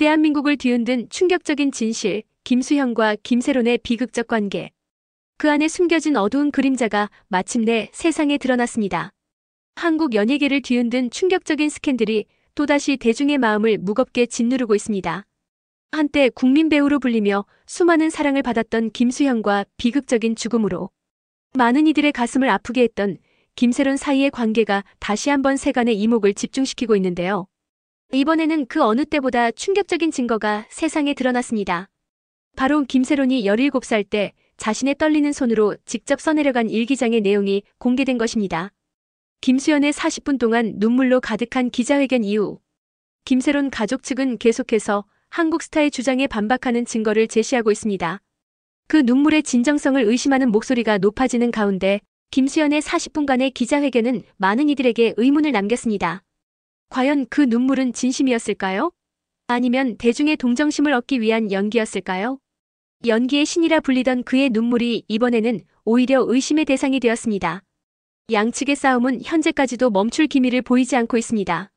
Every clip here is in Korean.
대한민국을 뒤흔든 충격적인 진실, 김수현과 김세론의 비극적 관계. 그 안에 숨겨진 어두운 그림자가 마침내 세상에 드러났습니다. 한국 연예계를 뒤흔든 충격적인 스캔들이 또다시 대중의 마음을 무겁게 짓누르고 있습니다. 한때 국민 배우로 불리며 수많은 사랑을 받았던 김수현과 비극적인 죽음으로 많은 이들의 가슴을 아프게 했던 김세론 사이의 관계가 다시 한번 세간의 이목을 집중시키고 있는데요. 이번에는 그 어느 때보다 충격적인 증거가 세상에 드러났습니다. 바로 김세론이 17살 때 자신의 떨리는 손으로 직접 써내려간 일기장의 내용이 공개된 것입니다. 김수현의 40분 동안 눈물로 가득한 기자회견 이후 김세론 가족 측은 계속해서 한국 스타의 주장에 반박하는 증거를 제시하고 있습니다. 그 눈물의 진정성을 의심하는 목소리가 높아지는 가운데 김수현의 40분간의 기자회견은 많은 이들에게 의문을 남겼습니다. 과연 그 눈물은 진심이었을까요? 아니면 대중의 동정심을 얻기 위한 연기였을까요? 연기의 신이라 불리던 그의 눈물이 이번에는 오히려 의심의 대상이 되었습니다. 양측의 싸움은 현재까지도 멈출 기미를 보이지 않고 있습니다.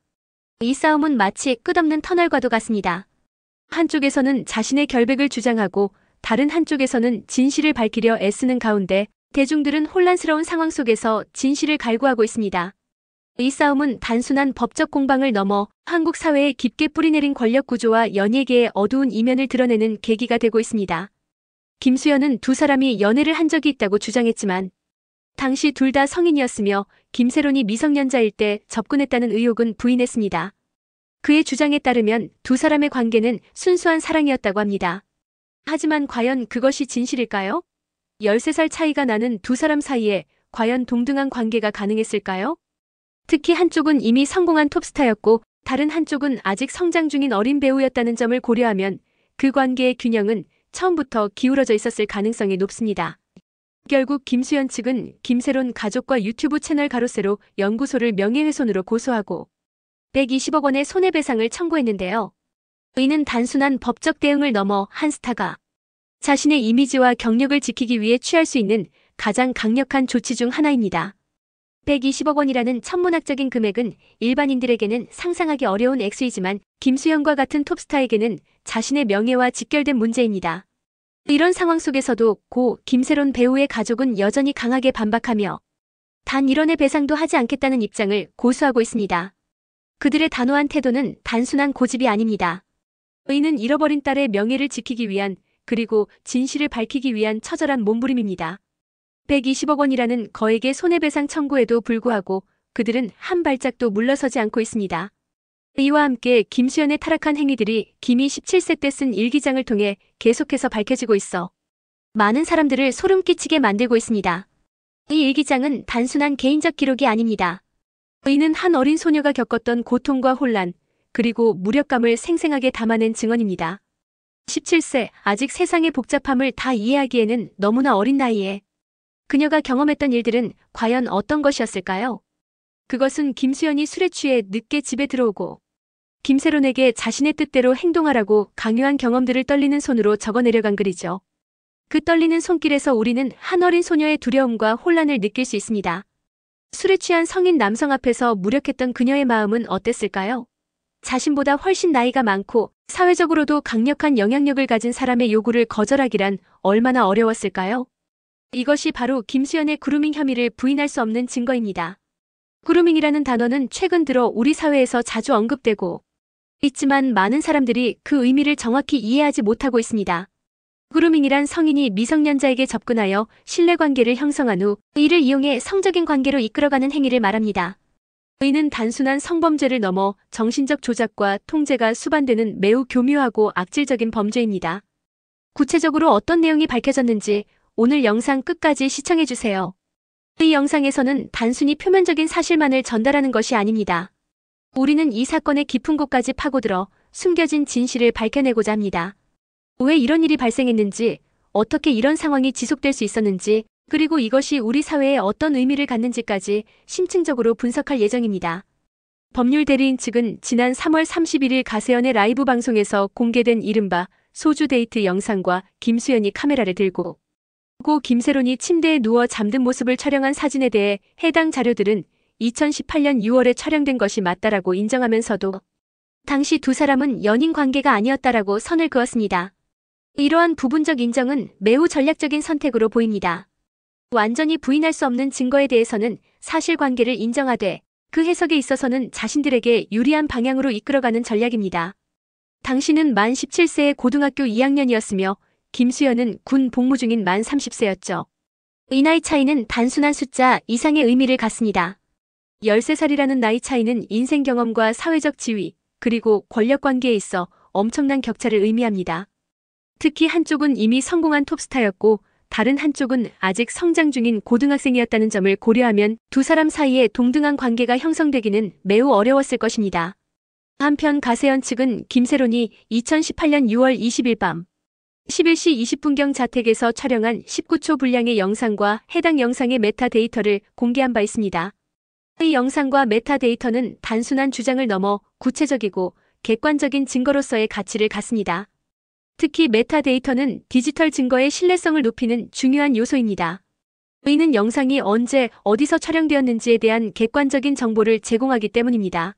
이 싸움은 마치 끝없는 터널과도 같습니다. 한쪽에서는 자신의 결백을 주장하고 다른 한쪽에서는 진실을 밝히려 애쓰는 가운데 대중들은 혼란스러운 상황 속에서 진실을 갈구하고 있습니다. 이 싸움은 단순한 법적 공방을 넘어 한국 사회에 깊게 뿌리내린 권력 구조와 연예계의 어두운 이면을 드러내는 계기가 되고 있습니다. 김수현은 두 사람이 연애를 한 적이 있다고 주장했지만 당시 둘 다 성인이었으며 김세론이 미성년자일 때 접근했다는 의혹은 부인했습니다. 그의 주장에 따르면 두 사람의 관계는 순수한 사랑이었다고 합니다. 하지만 과연 그것이 진실일까요? 13살 차이가 나는 두 사람 사이에 과연 동등한 관계가 가능했을까요? 특히 한쪽은 이미 성공한 톱스타였고 다른 한쪽은 아직 성장 중인 어린 배우였다는 점을 고려하면 그 관계의 균형은 처음부터 기울어져 있었을 가능성이 높습니다. 결국 김수현 측은 김세론 가족과 유튜브 채널 가로세로 연구소를 명예훼손으로 고소하고 120억 원의 손해배상을 청구했는데요. 이는 단순한 법적 대응을 넘어 한 스타가 자신의 이미지와 경력을 지키기 위해 취할 수 있는 가장 강력한 조치 중 하나입니다. 120억 원이라는 천문학적인 금액은 일반인들에게는 상상하기 어려운 액수이지만 김수현과 같은 톱스타에게는 자신의 명예와 직결된 문제입니다. 이런 상황 속에서도 고 김세론 배우의 가족은 여전히 강하게 반박하며 단 1원의 배상도 하지 않겠다는 입장을 고수하고 있습니다. 그들의 단호한 태도는 단순한 고집이 아닙니다. 이는 잃어버린 딸의 명예를 지키기 위한 그리고 진실을 밝히기 위한 처절한 몸부림입니다. 120억 원이라는 거액의 손해배상 청구에도 불구하고 그들은 한 발짝도 물러서지 않고 있습니다. 이와 함께 김수현의 타락한 행위들이 김이 17세 때 쓴 일기장을 통해 계속해서 밝혀지고 있어 많은 사람들을 소름 끼치게 만들고 있습니다. 이 일기장은 단순한 개인적 기록이 아닙니다. 이는 한 어린 소녀가 겪었던 고통과 혼란, 그리고 무력감을 생생하게 담아낸 증언입니다. 17세, 아직 세상의 복잡함을 다 이해하기에는 너무나 어린 나이에 그녀가 경험했던 일들은 과연 어떤 것이었을까요? 그것은 김수현이 술에 취해 늦게 집에 들어오고 김세론에게 자신의 뜻대로 행동하라고 강요한 경험들을 떨리는 손으로 적어내려간 글이죠. 그 떨리는 손길에서 우리는 한 어린 소녀의 두려움과 혼란을 느낄 수 있습니다. 술에 취한 성인 남성 앞에서 무력했던 그녀의 마음은 어땠을까요? 자신보다 훨씬 나이가 많고 사회적으로도 강력한 영향력을 가진 사람의 요구를 거절하기란 얼마나 어려웠을까요? 이것이 바로 김수현의 그루밍 혐의를 부인할 수 없는 증거입니다. 그루밍이라는 단어는 최근 들어 우리 사회에서 자주 언급되고 있지만 많은 사람들이 그 의미를 정확히 이해하지 못하고 있습니다. 그루밍이란 성인이 미성년자에게 접근하여 신뢰관계를 형성한 후 이를 이용해 성적인 관계로 이끌어가는 행위를 말합니다. 이는 단순한 성범죄를 넘어 정신적 조작과 통제가 수반되는 매우 교묘하고 악질적인 범죄입니다. 구체적으로 어떤 내용이 밝혀졌는지 오늘 영상 끝까지 시청해주세요. 이 영상에서는 단순히 표면적인 사실만을 전달하는 것이 아닙니다. 우리는 이 사건의 깊은 곳까지 파고들어 숨겨진 진실을 밝혀내고자 합니다. 왜 이런 일이 발생했는지, 어떻게 이런 상황이 지속될 수 있었는지, 그리고 이것이 우리 사회에 어떤 의미를 갖는지까지 심층적으로 분석할 예정입니다. 법률 대리인 측은 지난 3월 31일 가세연의 라이브 방송에서 공개된 이른바 소주 데이트 영상과 김수현이 카메라를 들고 고 김세론이 침대에 누워 잠든 모습을 촬영한 사진에 대해 해당 자료들은 2018년 6월에 촬영된 것이 맞다라고 인정하면서도 당시 두 사람은 연인 관계가 아니었다라고 선을 그었습니다. 이러한 부분적 인정은 매우 전략적인 선택으로 보입니다. 완전히 부인할 수 없는 증거에 대해서는 사실관계를 인정하되 그 해석에 있어서는 자신들에게 유리한 방향으로 이끌어가는 전략입니다. 당신은 만 17세의 고등학교 2학년이었으며 김수현은 군 복무 중인 만 30세였죠. 이 나이 차이는 단순한 숫자 이상의 의미를 갖습니다. 13살이라는 나이 차이는 인생 경험과 사회적 지위, 그리고 권력 관계에 있어 엄청난 격차를 의미합니다. 특히 한쪽은 이미 성공한 톱스타였고 다른 한쪽은 아직 성장 중인 고등학생이었다는 점을 고려하면 두 사람 사이에 동등한 관계가 형성되기는 매우 어려웠을 것입니다. 한편 가세현 측은 김세론이 2018년 6월 20일 밤 11시 20분경 자택에서 촬영한 19초 분량의 영상과 해당 영상의 메타데이터를 공개한 바 있습니다. 이 영상과 메타데이터는 단순한 주장을 넘어 구체적이고 객관적인 증거로서의 가치를 갖습니다. 특히 메타데이터는 디지털 증거의 신뢰성을 높이는 중요한 요소입니다. 이는 영상이 언제, 어디서 촬영되었는지에 대한 객관적인 정보를 제공하기 때문입니다.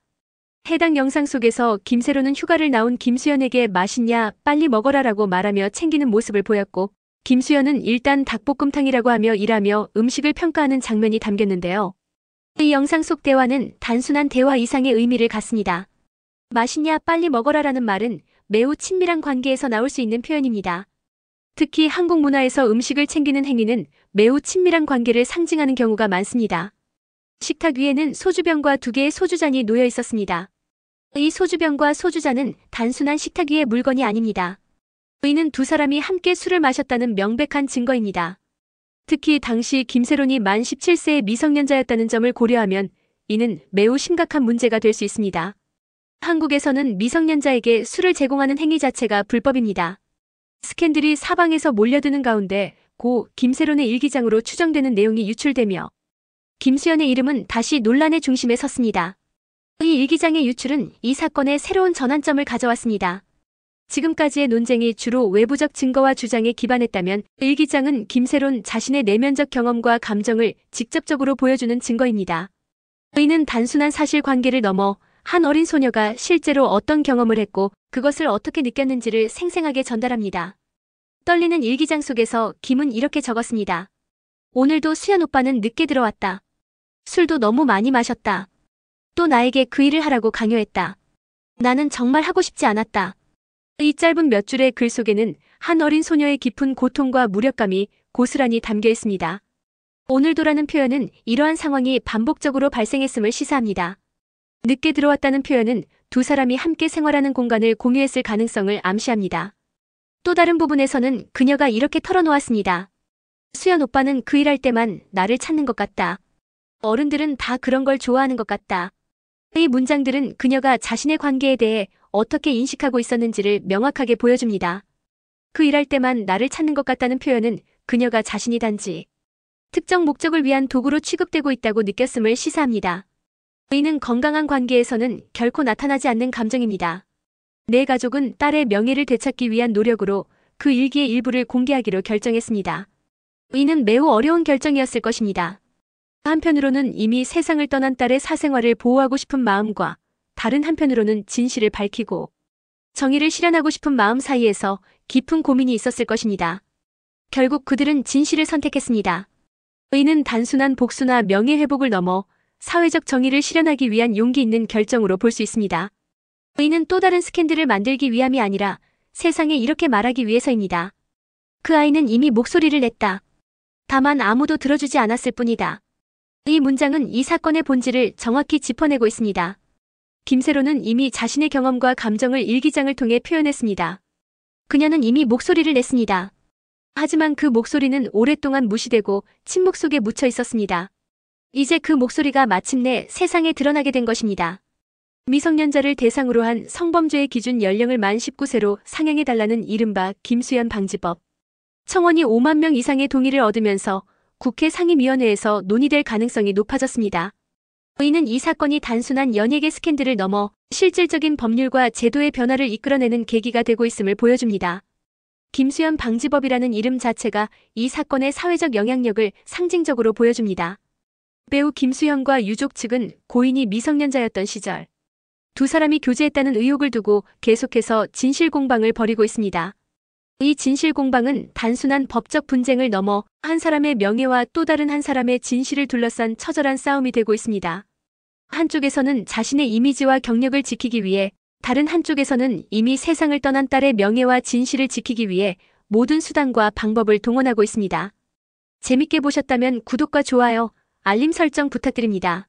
해당 영상 속에서 김세론은 휴가를 나온 김수현에게 맛있냐, 빨리 먹어라라고 말하며 챙기는 모습을 보였고 김수현은 일단 닭볶음탕이라고 하며 일하며 음식을 평가하는 장면이 담겼는데요. 이 영상 속 대화는 단순한 대화 이상의 의미를 갖습니다. 맛있냐, 빨리 먹어라라는 말은 매우 친밀한 관계에서 나올 수 있는 표현입니다. 특히 한국 문화에서 음식을 챙기는 행위는 매우 친밀한 관계를 상징하는 경우가 많습니다. 식탁 위에는 소주병과 2개의 소주잔이 놓여 있었습니다. 이 소주병과 소주잔은 단순한 식탁 위의 물건이 아닙니다. 이는 두 사람이 함께 술을 마셨다는 명백한 증거입니다. 특히 당시 김세론이 만 17세의 미성년자였다는 점을 고려하면 이는 매우 심각한 문제가 될 수 있습니다. 한국에서는 미성년자에게 술을 제공하는 행위 자체가 불법입니다. 스캔들이 사방에서 몰려드는 가운데 고 김세론의 일기장으로 추정되는 내용이 유출되며 김수현의 이름은 다시 논란의 중심에 섰습니다. 이 일기장의 유출은 이 사건의 새로운 전환점을 가져왔습니다. 지금까지의 논쟁이 주로 외부적 증거와 주장에 기반했다면 일기장은 김세론 자신의 내면적 경험과 감정을 직접적으로 보여주는 증거입니다. 이는 단순한 사실관계를 넘어 한 어린 소녀가 실제로 어떤 경험을 했고 그것을 어떻게 느꼈는지를 생생하게 전달합니다. 떨리는 일기장 속에서 김은 이렇게 적었습니다. 오늘도 수현 오빠는 늦게 들어왔다. 술도 너무 많이 마셨다. 또 나에게 그 일을 하라고 강요했다. 나는 정말 하고 싶지 않았다. 이 짧은 몇 줄의 글 속에는 한 어린 소녀의 깊은 고통과 무력감이 고스란히 담겨 있습니다. 오늘도라는 표현은 이러한 상황이 반복적으로 발생했음을 시사합니다. 늦게 들어왔다는 표현은 두 사람이 함께 생활하는 공간을 공유했을 가능성을 암시합니다. 또 다른 부분에서는 그녀가 이렇게 털어놓았습니다. 수연 오빠는 그 일할 때만 나를 찾는 것 같다. 어른들은 다 그런 걸 좋아하는 것 같다. 이 문장들은 그녀가 자신의 관계에 대해 어떻게 인식하고 있었는지를 명확하게 보여줍니다. 그 일할 때만 나를 찾는 것 같다는 표현은 그녀가 자신이 단지 특정 목적을 위한 도구로 취급되고 있다고 느꼈음을 시사합니다. 이는 건강한 관계에서는 결코 나타나지 않는 감정입니다. 내 가족은 딸의 명예를 되찾기 위한 노력으로 그 일기의 일부를 공개하기로 결정했습니다. 이는 매우 어려운 결정이었을 것입니다. 한편으로는 이미 세상을 떠난 딸의 사생활을 보호하고 싶은 마음과 다른 한편으로는 진실을 밝히고 정의를 실현하고 싶은 마음 사이에서 깊은 고민이 있었을 것입니다. 결국 그들은 진실을 선택했습니다. 이는 단순한 복수나 명예회복을 넘어 사회적 정의를 실현하기 위한 용기 있는 결정으로 볼 수 있습니다. 이는 또 다른 스캔들을 만들기 위함이 아니라 세상에 이렇게 말하기 위해서입니다. 그 아이는 이미 목소리를 냈다. 다만 아무도 들어주지 않았을 뿐이다. 이 문장은 이 사건의 본질을 정확히 짚어내고 있습니다. 김세론은 이미 자신의 경험과 감정을 일기장을 통해 표현했습니다. 그녀는 이미 목소리를 냈습니다. 하지만 그 목소리는 오랫동안 무시되고 침묵 속에 묻혀 있었습니다. 이제 그 목소리가 마침내 세상에 드러나게 된 것입니다. 미성년자를 대상으로 한 성범죄의 기준 연령을 만 19세로 상향해달라는 이른바 김수현 방지법. 청원이 5만 명 이상의 동의를 얻으면서 국회 상임위원회에서 논의될 가능성이 높아졌습니다. 이는 이 사건이 단순한 연예계 스캔들을 넘어 실질적인 법률과 제도의 변화를 이끌어내는 계기가 되고 있음을 보여줍니다. 김수현 방지법이라는 이름 자체가 이 사건의 사회적 영향력을 상징적으로 보여줍니다. 배우 김수현과 유족 측은 고인이 미성년자였던 시절 두 사람이 교제했다는 의혹을 두고 계속해서 진실 공방을 벌이고 있습니다. 이 진실 공방은 단순한 법적 분쟁을 넘어 한 사람의 명예와 또 다른 한 사람의 진실을 둘러싼 처절한 싸움이 되고 있습니다. 한쪽에서는 자신의 이미지와 경력을 지키기 위해, 다른 한쪽에서는 이미 세상을 떠난 딸의 명예와 진실을 지키기 위해 모든 수단과 방법을 동원하고 있습니다. 재밌게 보셨다면 구독과 좋아요, 알림 설정 부탁드립니다.